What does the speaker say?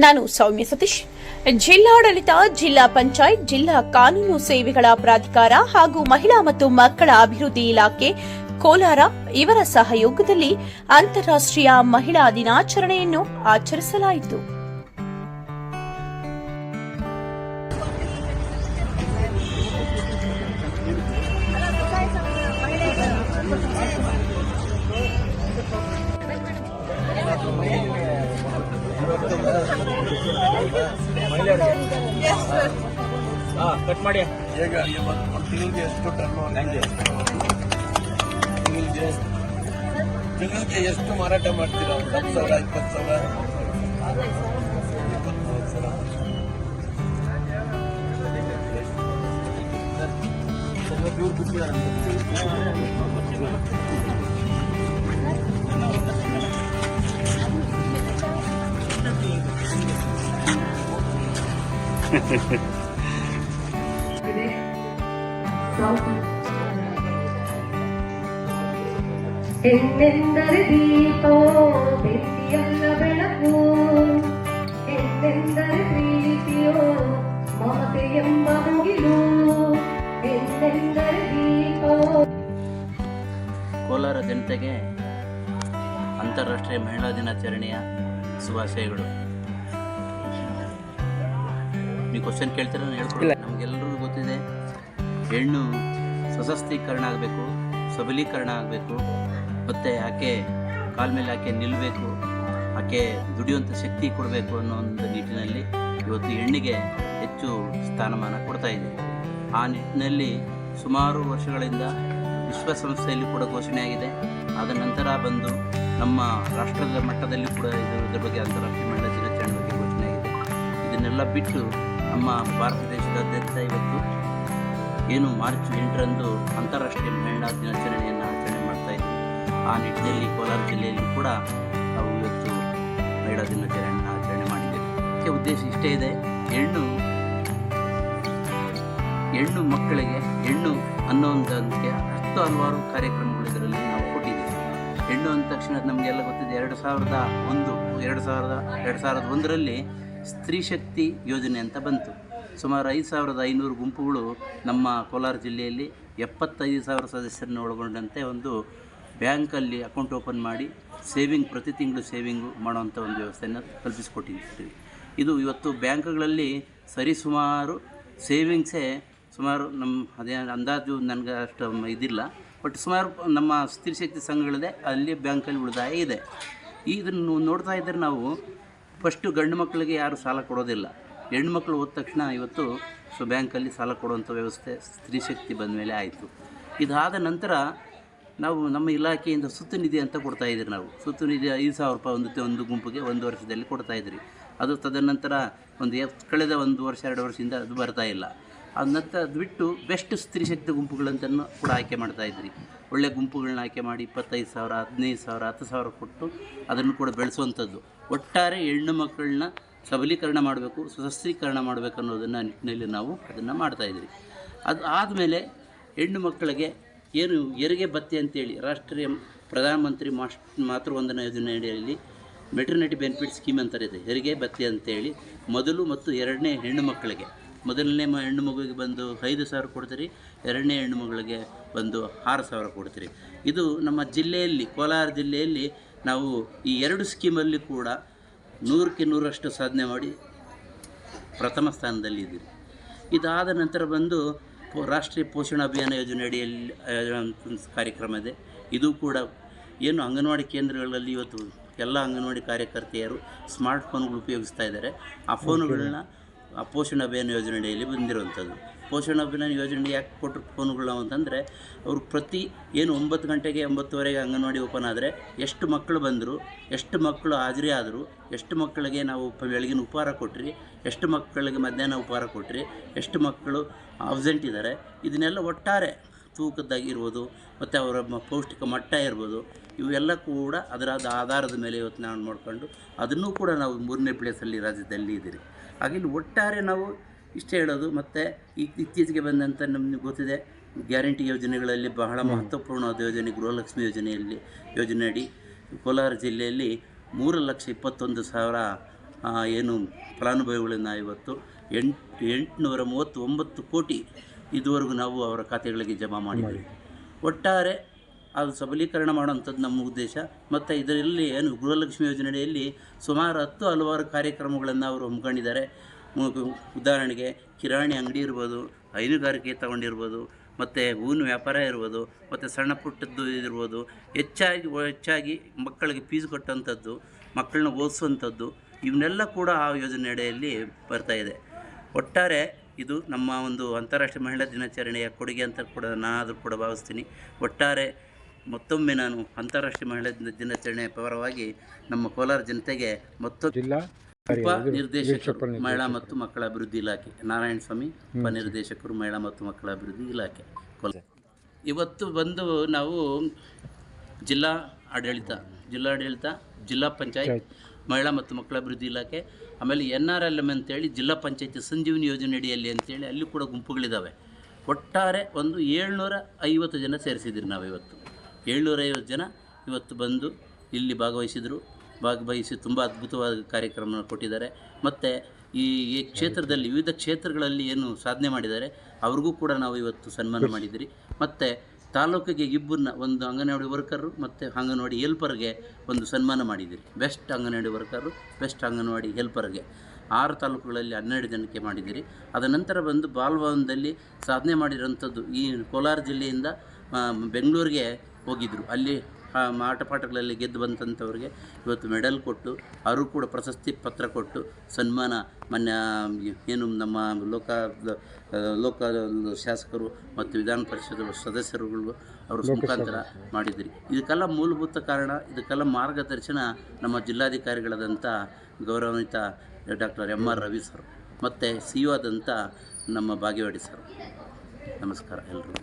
ನಾನು ಸೌಮ್ಯ ಸತೀಶ್. ಜಿಲ್ಲಾಡಳಿತ, ಜಿಲ್ಲಾ ಪಂಚಾಯತ್, ಜಿಲ್ಲಾ ಕಾನೂನು ಸೇವೆಗಳ ಪ್ರಾಧಿಕಾರ ಹಾಗೂ ಮಹಿಳಾ ಮತ್ತು ಮಕ್ಕಳ ಅಭಿವೃದ್ಧಿ ಇಲಾಖೆ ಕೋಲಾರ ಇವರ ಸಹಯೋಗದಲ್ಲಿ ಅಂತಾರಾಷ್ಟ್ರೀಯ ಮಹಿಳಾ ದಿನಾಚರಣೆಯನ್ನು ಆಚರಿಸಲಾಯಿತು. ಕಟ್ ಮಾಡಿ ಈಗ ತಿಂಗಳಿಗೆ ಎಷ್ಟು ತಿಂಗಳಿಗೆ ಎಷ್ಟು ಮಾರಾಟ ಮಾಡ್ತೀರಾ? 10,000, 20,000, 23,000. ಎಂದೆಂದರೆ ದೀಪೋ ಬೆಂಕಿಯಲ್ಲ ಬೆಳಕು, ಎಂದೆಂದರೆ ಪ್ರೀತಿಯೋ ಮಮತೆ ಎಂಬ ಮುಗಿಲು, ಎಂದೆಂದರೆ ದೀಪೋ. ಕೋಲಾರ ಜನತೆಗೆ ಅಂತಾರಾಷ್ಟ್ರೀಯ ಮಹಿಳಾ ದಿನಾಚರಣೆಯ ಶುಭಾಶಯಗಳು. ನೀವು ಕ್ವಶನ್ ಕೇಳ್ತೀರ, ನಾನು ಹೇಳ್ಕೊಡಿ. ನಮಗೆಲ್ಲರಿಗೂ ಗೊತ್ತಿದೆ, ಹೆಣ್ಣು ಸಶಕ್ತೀಕರಣ ಆಗಬೇಕು, ಸಬಲೀಕರಣ ಆಗಬೇಕು, ಮತ್ತು ಆಕೆ ಕಾಲ ಮೇಲೆ ಆಕೆ ನಿಲ್ಲಬೇಕು, ಆಕೆ ದುಡಿಯುವಂಥ ಶಕ್ತಿ ಕೊಡಬೇಕು ಅನ್ನೋ ಒಂದು ನಿಟ್ಟಿನಲ್ಲಿ ಇವತ್ತು ಹೆಣ್ಣಿಗೆ ಹೆಚ್ಚು ಸ್ಥಾನಮಾನ ಕೊಡ್ತಾ ಇದೆ. ಆ ನಿಟ್ಟಿನಲ್ಲಿ ಸುಮಾರು ವರ್ಷಗಳಿಂದ ವಿಶ್ವಸಂಸ್ಥೆಯಲ್ಲಿ ಕೂಡ ಘೋಷಣೆಯಾಗಿದೆ. ಆದ ನಂತರ ಬಂದು ನಮ್ಮ ರಾಷ್ಟ್ರದ ಮಟ್ಟದಲ್ಲಿ ಕೂಡ ಇದರ ಬಗ್ಗೆ ಅಂತಾರಾಷ್ಟ್ರೀಯ ಮಹಿಳಾ ದಿನಾಚರಣೆ ಬಗ್ಗೆ ಘೋಷಣೆಯಾಗಿದೆ. ಇದನ್ನೆಲ್ಲ ಬಿಟ್ಟು ನಮ್ಮ ಭಾರತ ದೇಶದಾದ್ಯಂತ ಇವತ್ತು ಏನು ಮಾರ್ಚ್ 8ರಂದು ಅಂತಾರಾಷ್ಟ್ರೀಯ ಮಹಿಳಾ ದಿನಾಚರಣೆಯನ್ನು ಆಚರಣೆ ಮಾಡ್ತಾ ಇದ್ದೀವಿ. ಆ ನಿಟ್ಟಿನಲ್ಲಿ ಕೋಲಾರ ಜಿಲ್ಲೆಯಲ್ಲಿ ಕೂಡ ನಾವು ಇವತ್ತು ಮಹಿಳಾ ದಿನಾಚರಣೆಯನ್ನು ಆಚರಣೆ ಮಾಡಿದ್ದೇವೆ. ಮುಖ್ಯ ಉದ್ದೇಶ ಇಷ್ಟೇ ಇದೆ, ಹೆಣ್ಣು ಮಕ್ಕಳಿಗೆ ಹೆಣ್ಣು ಅನ್ನೋ ಒಂದಕ್ಕೆ ಹಲವಾರು ಕಾರ್ಯಕ್ರಮಗಳು ಇದರಲ್ಲಿ ನಾವು ಕೊಟ್ಟಿದ್ದೀವಿ. ಹೆಣ್ಣು ಅಂದ ತಕ್ಷಣ ನಮಗೆಲ್ಲ ಗೊತ್ತಿದೆ, 2001ರಲ್ಲಿ ಸ್ತ್ರೀ ಶಕ್ತಿ ಯೋಜನೆ ಅಂತ ಬಂತು. ಸುಮಾರು 5,500 ಗುಂಪುಗಳು ನಮ್ಮ ಕೋಲಾರ ಜಿಲ್ಲೆಯಲ್ಲಿ 75,000 ಸದಸ್ಯರನ್ನು ಒಳಗೊಂಡಂತೆ ಒಂದು ಬ್ಯಾಂಕಲ್ಲಿ ಅಕೌಂಟ್ ಓಪನ್ ಮಾಡಿ ಪ್ರತಿ ತಿಂಗಳು ಸೇವಿಂಗು ಮಾಡುವಂಥ ಒಂದು ವ್ಯವಸ್ಥೆಯನ್ನು ಕಲ್ಪಿಸಿಕೊಟ್ಟಿರ್ತೀವಿ. ಇದು ಇವತ್ತು ಬ್ಯಾಂಕ್ಗಳಲ್ಲಿ ಸರಿಸುಮಾರು ಸೇವಿಂಗ್ಸೇ ಸುಮಾರು ಅದೇ ಅಂದಾಜು ನನಗೆ ಅಷ್ಟು ಇದಿಲ್ಲ, ಬಟ್ ಸುಮಾರು ನಮ್ಮ ಸ್ತ್ರೀ ಶಕ್ತಿ ಸಂಘಗಳಿದೆ, ಅಲ್ಲಿ ಬ್ಯಾಂಕಲ್ಲಿ ಉಳಿತಾಯ ಇದೆ. ಇದನ್ನು ನೋಡ್ತಾ ಇದ್ದರೆ ನಾವು ಫಸ್ಟು ಗಂಡು ಮಕ್ಕಳಿಗೆ ಯಾರು ಸಾಲ ಕೊಡೋದಿಲ್ಲ, ಹೆಣ್ಣು ಮಕ್ಕಳು ಹೋದ ತಕ್ಷಣ ಇವತ್ತು ಬ್ಯಾಂಕಲ್ಲಿ ಸಾಲ ಕೊಡುವಂಥ ವ್ಯವಸ್ಥೆ ಸ್ತ್ರೀ ಶಕ್ತಿ ಬಂದ ಮೇಲೆ ಆಯಿತು. ಇದಾದ ನಂತರ ನಾವು ನಮ್ಮ ಇಲಾಖೆಯಿಂದ ಸುತ್ತು ನಿಧಿ ಅಂತ ಕೊಡ್ತಾಯಿದ್ರಿ. ನಾವು ಸುತ್ತು ನಿಧಿ 5,000 ರೂಪಾಯಿ ಒಂದು ಗುಂಪಿಗೆ 1 ವರ್ಷದಲ್ಲಿ ಕೊಡ್ತಾಯಿದ್ರಿ. ಅದು ತದನಂತರ ಕಳೆದ 1 ವರ್ಷ 2 ವರ್ಷದಿಂದ ಅದು ಬರ್ತಾಯಿಲ್ಲ. ಅದ ನಂತರ ಅದು ಬಿಟ್ಟು ಬೆಸ್ಟ್ ಸ್ತ್ರೀ ಶಕ್ತಿ ಗುಂಪುಗಳಂತೂ ಕೂಡ ಆಯ್ಕೆ ಮಾಡ್ತಾಯಿದ್ರಿ. ಒಳ್ಳೆಯ ಗುಂಪುಗಳನ್ನ ಆಯ್ಕೆ ಮಾಡಿ 25,000, 15,000, 10,000 ಕೊಟ್ಟು ಅದನ್ನು ಕೂಡ ಬೆಳೆಸುವಂಥದ್ದು. ಒಟ್ಟಾರೆ ಹೆಣ್ಣು ಮಕ್ಕಳನ್ನ ಸಬಲೀಕರಣ ಮಾಡಬೇಕು, ಸಶಕ್ತೀಕರಣ ಮಾಡಬೇಕು ಅನ್ನೋದನ್ನು ನಿಟ್ಟಿನಲ್ಲಿ ನಾವು ಅದನ್ನು ಮಾಡ್ತಾಯಿದ್ರಿ. ಅದು ಆದಮೇಲೆ ಹೆಣ್ಣು ಮಕ್ಕಳಿಗೆ ಏನು ಹೆರಿಗೆ ಭತ್ಯೆ ಅಂತೇಳಿ ರಾಷ್ಟ್ರೀಯ ಪ್ರಧಾನಮಂತ್ರಿ ಮಾತೃವಂದನಾ ಯೋಜನೆ ಅಡಿಯಲ್ಲಿ ಮೆಟರ್ನಿಟಿ ಬೆನಿಫಿಟ್ ಸ್ಕೀಮ್ ಅಂತಾರೆ ಇದೆ, ಹೆರಿಗೆ ಭತ್ಯೆ ಅಂತೇಳಿ ಮೊದಲು ಮತ್ತು ಎರಡನೇ ಹೆಣ್ಣು ಮಕ್ಕಳಿಗೆ, ಮೊದಲನೇ ಹೆಣ್ಣು ಮಗುವಿಗೆ ಬಂದು 5,000 ಕೊಡ್ತೀರಿ, ಎರಡನೇ ಹೆಣ್ಣು ಮಗಳಿಗೆ ಬಂದು 6,000 ಕೊಡ್ತೀರಿ. ಇದು ನಮ್ಮ ಜಿಲ್ಲೆಯಲ್ಲಿ, ಕೋಲಾರ ಜಿಲ್ಲೆಯಲ್ಲಿ ನಾವು ಈ 2 ಸ್ಕೀಮಲ್ಲಿ ಕೂಡ 100ಕ್ಕೆ 100ರಷ್ಟು ಸಾಧನೆ ಮಾಡಿ ಪ್ರಥಮ ಸ್ಥಾನದಲ್ಲಿ ಇದ್ದೀರಿ. ಇದಾದ ನಂತರ ಬಂದು ರಾಷ್ಟ್ರೀಯ ಪೋಷಣ ಅಭಿಯಾನ ಯೋಜನೆ ಅಡಿಯಲ್ಲಿ ಕಾರ್ಯಕ್ರಮ ಇದೆ. ಇದು ಕೂಡ ಏನು ಅಂಗನವಾಡಿ ಕೇಂದ್ರಗಳಲ್ಲಿ ಇವತ್ತು ಎಲ್ಲ ಅಂಗನವಾಡಿ ಕಾರ್ಯಕರ್ತೆಯರು ಸ್ಮಾರ್ಟ್ ಫೋನ್ಗಳು ಉಪಯೋಗಿಸ್ತಾ ಇದ್ದಾರೆ. ಆ ಫೋನುಗಳನ್ನ ಆ ಪೋಷಣ ಅಭಿಯಾನ ಯೋಜನೆ ಅಡಿಯಲ್ಲಿ ಬಂದಿರುವಂಥದ್ದು. ಪೋಷಣ ಅಭಿಯಾನ ಯೋಜನೆ ಯಾಕೆ ಕೊಟ್ಟರು ಫೋನುಗಳು ಅಂತಂದರೆ, ಅವರು ಪ್ರತಿ 9 ಗಂಟೆಗೆ 9:30ಗೆ ಅಂಗನವಾಡಿ ಓಪನ್ ಆದರೆ ಎಷ್ಟು ಮಕ್ಕಳು ಬಂದರು, ಎಷ್ಟು ಮಕ್ಕಳು ಹಾಜರಿ ಆದರು, ಎಷ್ಟು ಮಕ್ಕಳಿಗೆ ನಾವು ಬೆಳಗಿನ ಉಪಹಾರ ಕೊಟ್ರಿ, ಎಷ್ಟು ಮಕ್ಕಳಿಗೆ ಮಧ್ಯಾಹ್ನ ಉಪಹಾರ ಕೊಟ್ರಿ, ಎಷ್ಟು ಮಕ್ಕಳು ಅಬ್ಸೆಂಟ್ ಇದ್ದಾರೆ, ಇದನ್ನೆಲ್ಲ ಒಟ್ಟಾರೆ ತೂಕದ್ದಾಗಿರ್ಬೋದು ಮತ್ತು ಅವರ ಪೌಷ್ಟಿಕ ಮಟ್ಟ ಇರ್ಬೋದು, ಇವೆಲ್ಲ ಕೂಡ ಅದರ ಆಧಾರದ ಮೇಲೆ ಇವತ್ತು ನಾವು ನೋಡಿಕೊಂಡು ಅದನ್ನೂ ಕೂಡ ನಾವು 3ನೇ ಪ್ಲೇಸಲ್ಲಿ ರಾಜ್ಯದಲ್ಲಿ ಇದ್ದೀರಿ. ಹಾಗೆ ಒಟ್ಟಾರೆ ನಾವು ಇಷ್ಟೇ ಹೇಳೋದು. ಮತ್ತು ಇತ್ತೀಚೆಗೆ ಬಂದಂಥ ನಮಗೆ ಗೊತ್ತಿದೆ, ಗ್ಯಾರಂಟಿ ಯೋಜನೆಗಳಲ್ಲಿ ಬಹಳ ಮಹತ್ವಪೂರ್ಣವಾದ ಯೋಜನೆ ಗೃಹಲಕ್ಷ್ಮಿ ಯೋಜನೆಯಡಿ ಕೋಲಾರ ಜಿಲ್ಲೆಯಲ್ಲಿ 3,21,000 ಏನು ಫಲಾನುಭವಿಗಳನ್ನು ಇವತ್ತು 839 ಕೋಟಿ ಇದುವರೆಗೂ ನಾವು ಅವರ ಖಾತೆಗಳಿಗೆ ಜಮಾ ಮಾಡಿದ್ದೀವಿ. ಒಟ್ಟಾರೆ ಅದು ಸಬಲೀಕರಣ ಮಾಡುವಂಥದ್ದು ನಮ್ಮ ಉದ್ದೇಶ. ಮತ್ತು ಇದರಲ್ಲಿ ಏನು ಗೃಹಲಕ್ಷ್ಮಿ ಯೋಜನೆಯಲ್ಲಿ ಸುಮಾರು 10 ಹಲವಾರು ಕಾರ್ಯಕ್ರಮಗಳನ್ನು ಅವರು ಹಮ್ಮಿಕೊಂಡಿದ್ದಾರೆ. ಉದಾಹರಣೆಗೆ ಕಿರಾಣಿ ಅಂಗಡಿ ಇರ್ಬೋದು, ಹೈನುಗಾರಿಕೆ ತಗೊಂಡಿರ್ಬೋದು, ಮತ್ತು ಹೂವಿನ ವ್ಯಾಪಾರ ಇರ್ಬೋದು, ಮತ್ತು ಸಣ್ಣ ಪುಟ್ಟದ್ದು ಇರ್ಬೋದು. ಹೆಚ್ಚಾಗಿ ಮಕ್ಕಳಿಗೆ ಫೀಸ್ ಕಟ್ಟುವಂಥದ್ದು, ಮಕ್ಕಳನ್ನ ಓದಿಸುವಂಥದ್ದು, ಇವನ್ನೆಲ್ಲ ಕೂಡ ಆ ಯೋಜನೆ ಅಡಿಯಲ್ಲಿ ಬರ್ತಾಯಿದೆ. ಒಟ್ಟಾರೆ ಇದು ನಮ್ಮ ಒಂದು ಅಂತಾರಾಷ್ಟ್ರೀಯ ಮಹಿಳಾ ದಿನಾಚರಣೆಯ ಕೊಡುಗೆ ಅಂತ ಕೂಡ ನಾನಾದರೂ ಕೂಡ ಭಾವಿಸ್ತೀನಿ. ಒಟ್ಟಾರೆ ಮತ್ತೊಮ್ಮೆ ನಾನು ಅಂತಾರಾಷ್ಟ್ರೀಯ ಮಹಿಳಾ ದಿನಾಚರಣೆಯ ಪರವಾಗಿ ನಮ್ಮ ಕೋಲಾರ ಜನತೆಗೆ ಜಿಲ್ಲಾ ಉಪನಿರ್ದೇಶಕರು ಮಹಿಳಾ ಮತ್ತು ಮಕ್ಕಳ ಅಭಿವೃದ್ಧಿ ಇಲಾಖೆ ನಾರಾಯಣ ಸ್ವಾಮಿ, ಉಪನಿರ್ದೇಶಕರು ಮಹಿಳಾ ಮತ್ತು ಮಕ್ಕಳ ಅಭಿವೃದ್ಧಿ ಇಲಾಖೆ ಕೋಲಾರ. ಇವತ್ತು ಬಂದು ನಾವು ಜಿಲ್ಲಾಡಳಿತ, ಜಿಲ್ಲಾ ಪಂಚಾಯತ್, ಮಹಿಳಾ ಮತ್ತು ಮಕ್ಕಳ ಅಭಿವೃದ್ಧಿ ಇಲಾಖೆ, ಆಮೇಲೆ NRLM ಅಂತೇಳಿ ಜಿಲ್ಲಾ ಪಂಚಾಯತಿ ಸಂಜೀವಿನಿ ಯೋಜನೆ ಅಡಿಯಲ್ಲಿ ಅಂತೇಳಿ ಅಲ್ಲಿ ಕೂಡ ಗುಂಪುಗಳಿದ್ದಾವೆ. ಒಟ್ಟಾರೆ ಒಂದು 750 ಜನ ಸೇರಿಸಿದ್ದೀರಿ ನಾವು ಇವತ್ತು. 750 ಜನ ಇವತ್ತು ಬಂದು ಇಲ್ಲಿ ಭಾಗವಹಿಸಿ ತುಂಬ ಅದ್ಭುತವಾದ ಕಾರ್ಯಕ್ರಮ ಕೊಟ್ಟಿದ್ದಾರೆ. ಮತ್ತು ಈ ಕ್ಷೇತ್ರದಲ್ಲಿ ವಿವಿಧ ಕ್ಷೇತ್ರಗಳಲ್ಲಿ ಏನು ಸಾಧನೆ ಮಾಡಿದ್ದಾರೆ ಅವ್ರಿಗೂ ಕೂಡ ನಾವು ಇವತ್ತು ಸನ್ಮಾನ ಮಾಡಿದ್ದೀರಿ. ಮತ್ತು ತಾಲೂಕಿಗೆ ಇಬ್ಬರನ್ನ, ಒಂದು ಅಂಗನವಾಡಿ ವರ್ಕರು ಮತ್ತು ಅಂಗನವಾಡಿ ಹೆಲ್ಪರ್ಗೆ ಒಂದು ಸನ್ಮಾನ ಮಾಡಿದ್ದೀರಿ. Best anganwadi worker, best anganwadi ಹೆಲ್ಪರ್ಗೆ 6 ತಾಲೂಕುಗಳಲ್ಲಿ 12 ಜನಕ್ಕೆ ಮಾಡಿದ್ದೀರಿ. ಅದ ನಂತರ ಬಂದು ಬಾಲ್ಭವನದಲ್ಲಿ ಸಾಧನೆ ಮಾಡಿರೋಂಥದ್ದು ಈ ಕೋಲಾರ ಜಿಲ್ಲೆಯಿಂದ ಬೆಂಗಳೂರಿಗೆ ಹೋಗಿದ್ದರು. ಅಲ್ಲಿ ಆಟಪಾಠಗಳಲ್ಲಿ ಗೆದ್ದು ಬಂದಂಥವ್ರಿಗೆ ಇವತ್ತು ಮೆಡಲ್ ಕೊಟ್ಟು ಅವರು ಕೂಡ ಪ್ರಶಸ್ತಿ ಪತ್ರ ಕೊಟ್ಟು ಸನ್ಮಾನ ಏನು ನಮ್ಮ ಲೋಕ ಶಾಸಕರು ಮತ್ತು ವಿಧಾನ ಪರಿಷತ್ ಸದಸ್ಯರುಗಳು ಅವರ ಮುಖಾಂತರ ಮಾಡಿದ್ರಿ. ಇದಕ್ಕೆಲ್ಲ ಮೂಲಭೂತ ಕಾರಣ, ಇದಕ್ಕೆಲ್ಲ ಮಾರ್ಗದರ್ಶನ ನಮ್ಮ ಜಿಲ್ಲಾಧಿಕಾರಿಗಳಾದಂಥ ಗೌರವಾನ್ವಿತ ಡಾಕ್ಟರ್ MR ರವಿ ಸರ್ ಮತ್ತು CEO ಆದಂಥ ನಮ್ಮ ಭಾಗ್ಯವಾಡಿ ಸರ್. ನಮಸ್ಕಾರ ಎಲ್ರಿಗೂ.